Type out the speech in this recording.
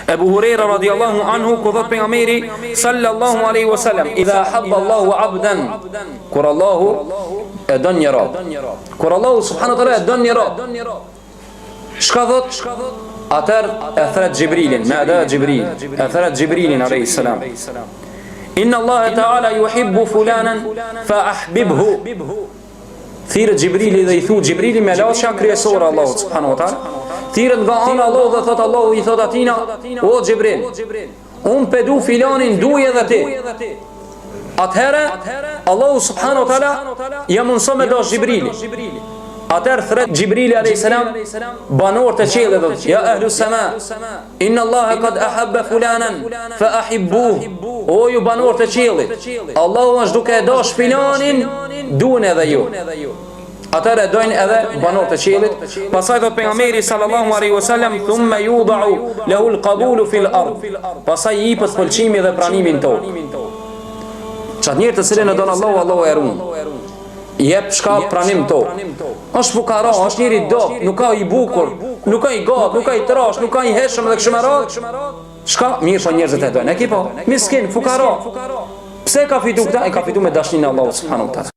Ebu Hurajra radiallahu anhu ku thot pejgamberi sallallahu alaihi wasallam, idha habba Allahu abdan, kur Allahu e don një rob, kur Allahu subhanahu wa taala e don një rob, çka thot? Atër e thret Gjibrilin, me edhe Gjibril, e thret Gjibrilin alayhi salam, inna Allah ta'ala yuhibbu fulanan fa ahbibhu. Thirët Gjibrili dhe i thu Gjibrili me lasha kryesore Allahu subhanahu wa taala. Thirët nga ana Allahu dhe thot Allahu i thot atina, o Gjibril, unë pedu filanin duj edhe ti. Atëherë Allahu subhanahu wa taala ja mundson me dash Gjibrili. Atëherë thret Gjibrili alayhis salam banor të qiellit dhe ja ahlu sama, inna Allah qad ahabba fulanan fa ahibbuhu. O ju banor të qiellit, Allahu është duke e dash filanin, duan edhe ju. Atëherë dojnë edhe banor të qiellit. Pastaj thot pejgamberi sallallahu alaihi wasallam, thumma yudau lahu alqabulu fil ard. Pastaj i jepet pëlqimi dhe pranimi në tokë. Çat njerëz të cilën e don Allahu, Allahu e ruan. Jep shka pranim to. Është fukara, është njëri dob, nuk ka i bukur, nuk ka i gat, nuk ka i trash, nuk ka i heshëm dhe këshmerat. Shka mirë po njerëzit e dojnë. E ki po, miskin, fukara. Pse ka fitu këta? E ka fitu me dashnin e Allahu subhanahu wa taala.